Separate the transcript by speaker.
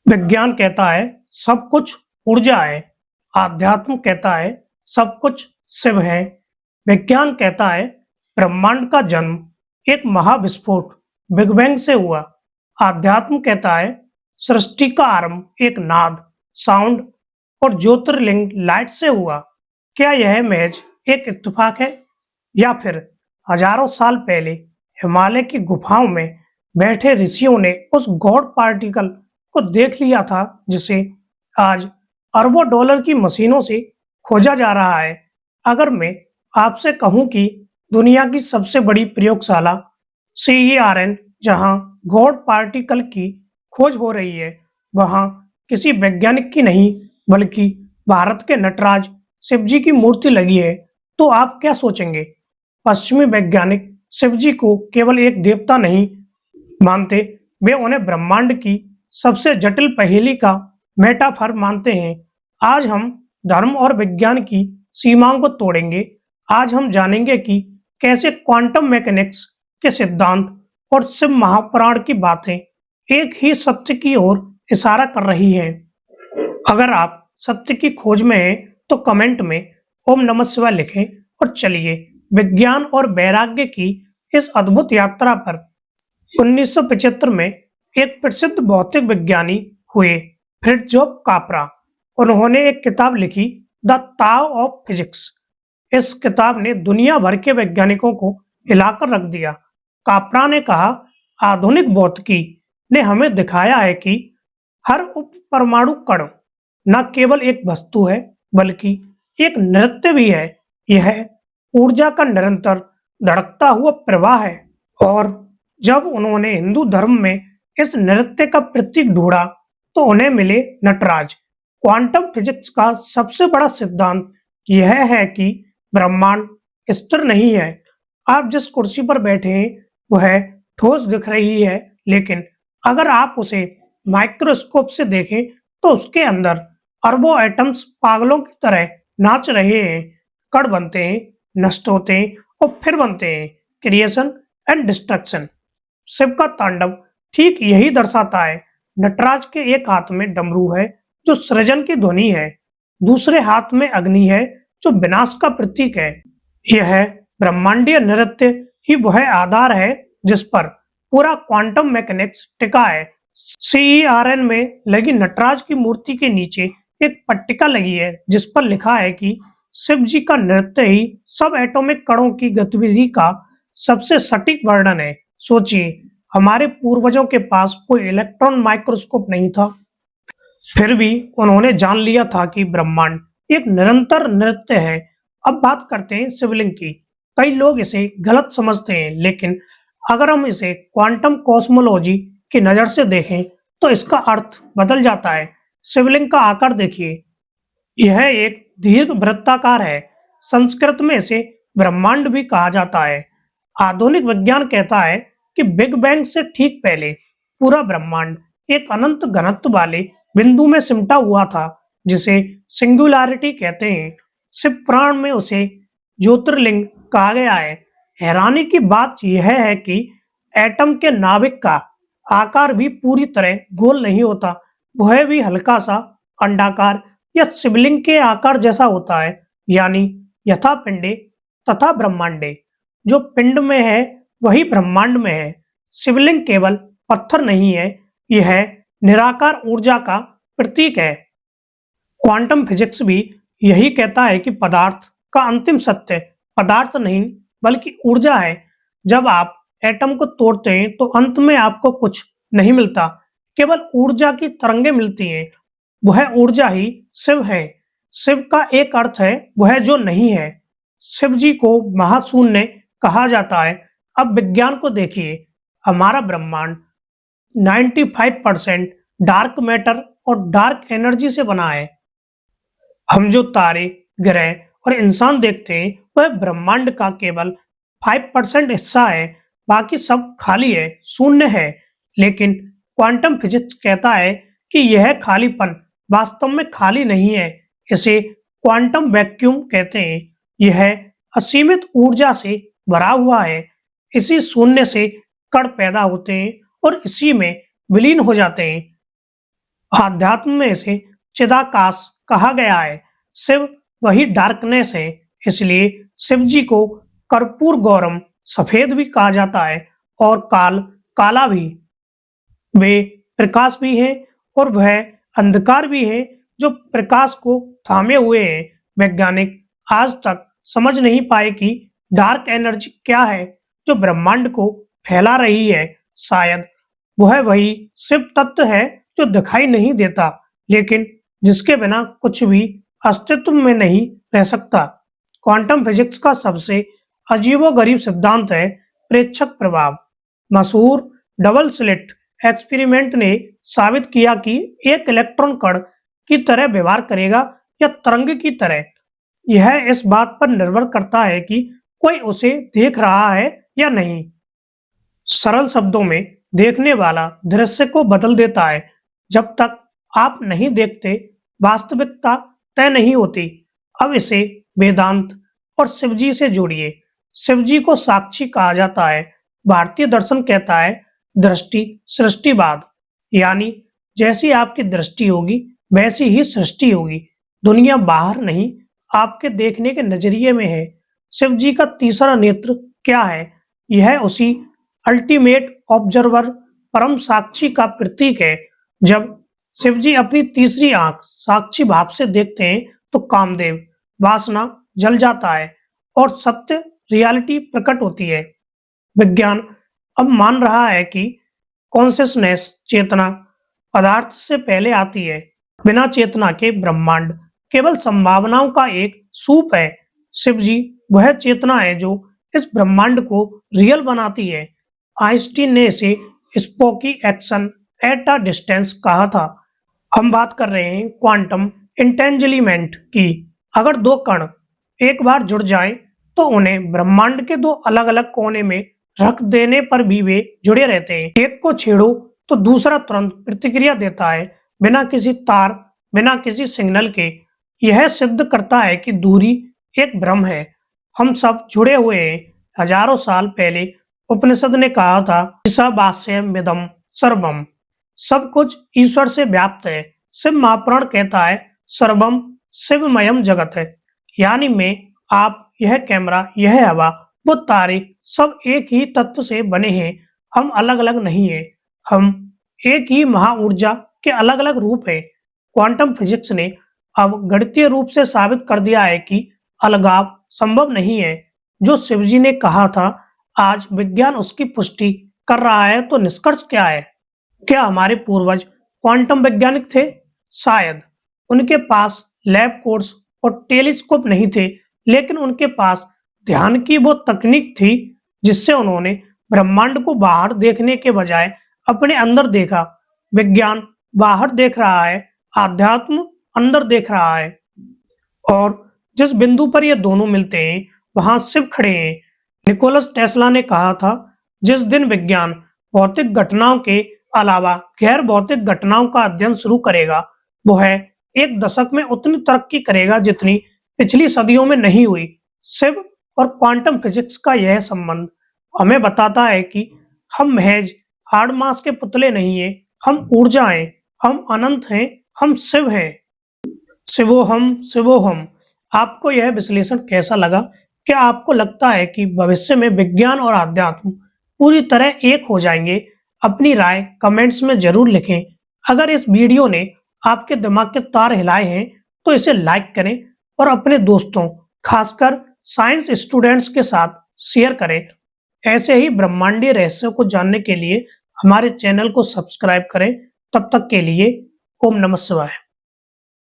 Speaker 1: विज्ञान कहता है सब कुछ ऊर्जा है। आध्यात्म कहता है सब कुछ शिव है। विज्ञान कहता है ब्रह्मांड का जन्म एक महाविस्फोट बिग बैंग से हुआ। आध्यात्म कहता है सृष्टि का आरंभ एक नाद साउंड और ज्योतिर्लिंग लाइट से हुआ। क्या यह महज एक इत्तेफाक है या फिर हजारों साल पहले हिमालय की गुफाओं में बैठे ऋषियों ने उस गॉड पार्टिकल को देख लिया था जिसे आज अरबों डॉलर की मशीनों से खोजा जा रहा है। अगर मैं आपसे कहूं कि दुनिया की सबसे बड़ी प्रयोगशाला CERN जहां गॉड पार्टिकल की खोज हो रही है वहां किसी वैज्ञानिक की नहीं बल्कि भारत के नटराज शिवजी की मूर्ति लगी है तो आप क्या सोचेंगे? पश्चिमी वैज्ञानिक शिवजी को केवल एक देवता नहीं मानते, वे उन्हें ब्रह्मांड की सबसे जटिल पहेली का मेटाफर मानते हैं। आज हम धर्म और विज्ञान की सीमाओं को तोड़ेंगे। आज हम जानेंगे कि कैसे क्वांटम मैकेनिक्स के सिद्धांत और शिव महापुराण की बातें एक ही सत्य की ओर इशारा कर रही हैं। अगर आप सत्य की खोज में हैं तो कमेंट में ओम नमः शिवाय लिखें और चलिए विज्ञान और वैराग्य की इस अद्भुत यात्रा पर। 1975 में एक प्रसिद्ध भौतिक विज्ञानी हुए फ्रिट्जोफ कापरा। उन्होंने एक किताब लिखी द ताओ ऑफ फिजिक्स। इस किताब ने दुनिया भर के वैज्ञानिकों को हिलाकर रख दिया। कापरा ने कहा आधुनिक भौतिकी ने हमें दिखाया है कि हर उप परमाणु कण न केवल एक वस्तु है बल्कि एक नृत्य भी है। यह ऊर्जा का निरंतर धड़कता हुआ प्रवाह है। और जब उन्होंने हिंदू धर्म में इस नृत्य का प्रतीक ढूंढा तो उन्हें मिले नटराज। क्वांटम फिजिक्स का सबसे बड़ा सिद्धांत यह है कि ब्रह्मांड स्थिर नहीं है। आप जिस कुर्सी पर बैठे हैं वह ठोस दिख रही है, लेकिन अगर आप उसे माइक्रोस्कोप से देखें तो उसके अंदर अरबों एटम्स पागलों की तरह नाच रहे हैं। कण बनते हैं, नष्ट होते हैं और फिर बनते हैं। Creation and destruction. शिव का तांडव ठीक यही दर्शाता है। नटराज के एक हाथ में डमरू है जो सृजन की ध्वनि है, दूसरे हाथ में अग्नि है जो विनाश का प्रतीक है। यह ब्रह्मांडीय नृत्य ही वह आधार है जिस पर पूरा क्वांटम मैकेनिक्स टिका है। CERN में लगी नटराज की मूर्ति के नीचे एक पट्टिका लगी है जिस पर लिखा है कि शिव जी का नृत्य ही सब एटॉमिक कणों की गतिविधि का सबसे सटीक वर्णन है। सोचिए, हमारे पूर्वजों के पास कोई इलेक्ट्रॉन माइक्रोस्कोप नहीं था, फिर भी उन्होंने जान लिया था कि ब्रह्मांड एक निरंतर नृत्य है। अब बात करते हैं शिवलिंग की। कई लोग इसे गलत समझते हैं, लेकिन अगर हम इसे क्वांटम कॉस्मोलॉजी की नजर से देखें तो इसका अर्थ बदल जाता है। शिवलिंग का आकार देखिए, यह एक दीर्घ वृत्ताकार है। संस्कृत में इसे ब्रह्मांड भी कहा जाता है। आधुनिक विज्ञान कहता है कि बिग बैंग से ठीक पहले पूरा ब्रह्मांड एक अनंत घनत्व वाले बिंदु में सिमटा हुआ था जिसे सिंगुलैरिटी कहते हैं। शिव पुराण में उसे ज्योतिर्लिंग कहा गया है। हैरानी की बात यह है कि एटम के नाभिक का आकार भी पूरी तरह गोल नहीं होता, वह भी हल्का सा अंडाकार या शिवलिंग के आकार जैसा होता है, यानी यथा पिंडे तथा ब्रह्मांडे। जो पिंड में है वही ब्रह्मांड में है। शिवलिंग केवल पत्थर नहीं है, यह निराकार ऊर्जा का प्रतीक है। क्वांटम फिजिक्स भी यही कहता है कि पदार्थ का अंतिम सत्य पदार्थ नहीं बल्कि ऊर्जा है। जब आप एटम को तोड़ते हैं तो अंत में आपको कुछ नहीं मिलता, केवल ऊर्जा की तरंगें मिलती हैं। वह ऊर्जा ही शिव है। शिव का एक अर्थ है वह जो नहीं है। शिव जी को महाशून्य कहा जाता है। अब विज्ञान को देखिए, हमारा ब्रह्मांड 95% डार्क मैटर और डार्क एनर्जी से बना है। हम जो तारे, ग्रह और इंसान देखते हैं वह ब्रह्मांड का केवल 5% हिस्सा है, बाकी सब खाली है, शून्य है। लेकिन क्वांटम फिजिक्स कहता है कि यह खालीपन वास्तव में खाली नहीं है, इसे क्वांटम वैक्यूम कहते हैं। यह असीमित ऊर्जा से भरा हुआ है। इसी शून्य से कण पैदा होते हैं और इसी में विलीन हो जाते हैं। आध्यात्म में इसे चिदाकाश कहा गया है। शिव वही डार्कनेस है, इसलिए शिव जी को कर्पूर गौरम सफेद भी कहा जाता है और काल काला भी। वे प्रकाश भी हैं और वह अंधकार भी है जो प्रकाश को थामे हुए हैं। वैज्ञानिक आज तक समझ नहीं पाए कि डार्क एनर्जी क्या है जो ब्रह्मांड को फैला रही है। शायद वह वही शिव तत्व है जो दिखाई नहीं देता, लेकिन जिसके बिना कुछ भी अस्तित्व में नहीं रह सकता। क्वांटम फिजिक्स का सबसे अजीबोगरीब सिद्धांत है प्रेक्षक प्रभाव। मशहूर डबल स्लिट एक्सपेरिमेंट ने साबित किया कि एक इलेक्ट्रॉन कण की तरह व्यवहार करेगा या तरंग की तरह। यह इस बात पर निर्भर करता है कि कोई उसे देख रहा है या नहीं। सरल शब्दों में, देखने वाला दृश्य को बदल देता है। जब तक आप नहीं देखते, वास्तविकता तय नहीं होती। अब इसे वेदांत और शिवजी से जोड़िए। शिवजी को साक्षी कहा जाता है। भारतीय दर्शन कहता है दृष्टि सृष्टिवाद, यानी जैसी आपकी दृष्टि होगी वैसी ही सृष्टि होगी। दुनिया बाहर नहीं, आपके देखने के नजरिए में है। शिव जी का तीसरा नेत्र क्या है? यह उसी अल्टीमेट ऑब्जर्वर, परम साक्षी का प्रतीक है। जब शिव जी अपनी तीसरी आंख साक्षी भाव से देखते हैं तो कामदेव, वासना जल जाता है और सत्य रियलिटी प्रकट होती है। विज्ञान अब मान रहा है कि कॉन्शियसनेस, चेतना, पदार्थ से पहले आती है। बिना चेतना के ब्रह्मांड केवल संभावनाओं का एक सूप है। शिव जी वह चेतना है जो इस ब्रह्मांड को रियल बनाती है। आइंस्टीन ने इसे spooky action at a distance कहा था। हम बात कर रहे हैं क्वांटम इंटेंजलिमेंट की। अगर दो कण एक बार जुड़ जाएं, तो उन्हें ब्रह्मांड के दो अलग अलग कोने में रख देने पर भी वे जुड़े रहते हैं। एक को छेड़ो तो दूसरा तुरंत प्रतिक्रिया देता है, बिना किसी तार, बिना किसी सिग्नल के। यह सिद्ध करता है कि दूरी एक भ्रम है। हम सब जुड़े हुए हैं। हजारों साल पहले उपनिषद ने कहा था, ईशावास्यमिदं सर्वम, सब कुछ ईश्वर से व्याप्त है। शिव महापुराण कहता है सर्वम शिवमयम जगत है, यानी मैं, आप, यह कैमरा, यह हवा, वो तारे, सब एक ही तत्व से बने हैं। हम अलग अलग नहीं हैं। हम एक ही महाऊर्जा के अलग अलग रूप हैं। क्वांटम फिजिक्स ने अब गणितीय रूप से साबित कर दिया है कि अलगाव संभव नहीं है। जो शिवजी ने कहा था, आज विज्ञान उसकी पुष्टि कर रहा है। तो निष्कर्ष क्या है? क्या हमारे पूर्वज क्वांटम वैज्ञानिक थे? शायद। उनके पास लैब कोट्स और टेलीस्कोप नहीं थे, लेकिन उनके पास ध्यान की वो तकनीक थी जिससे उन्होंने ब्रह्मांड को बाहर देखने के बजाय अपने अंदर देखा। विज्ञान बाहर देख रहा है, आध्यात्म अंदर देख रहा है। और जिस बिंदु पर ये दोनों मिलते हैं, वहां शिव खड़े हैं। निकोलस टेस्ला ने कहा था, जिस दिन विज्ञान भौतिक घटनाओं के अलावा गैर भौतिक घटनाओं का अध्ययन शुरू करेगा, वह एक दशक में उतनी तरक्की करेगा जितनी पिछली सदियों में नहीं हुई। शिव और क्वांटम फिजिक्स का यह संबंध हमें बताता है कि हम महज हार्ड मास के पुतले नहीं हैं, हम ऊर्जा हैं, हम अनंत हैं, हम शिव हैं। शिवोहम शिवोहम। आपको यह विश्लेषण कैसा लगा? क्या आपको लगता है कि भविष्य में विज्ञान और आध्यात्म पूरी तरह एक हो जाएंगे? अपनी राय कमेंट्स में जरूर लिखें। अगर इस वीडियो ने आपके दिमाग के तार हिलाए हैं तो इसे लाइक करें और अपने दोस्तों, खासकर साइंस स्टूडेंट्स के साथ शेयर करें। ऐसे ही ब्रह्मांडीय रहस्यों को जानने के लिए हमारे चैनल को सब्सक्राइब करें। तब तक के लिए ओम नमः शिवाय।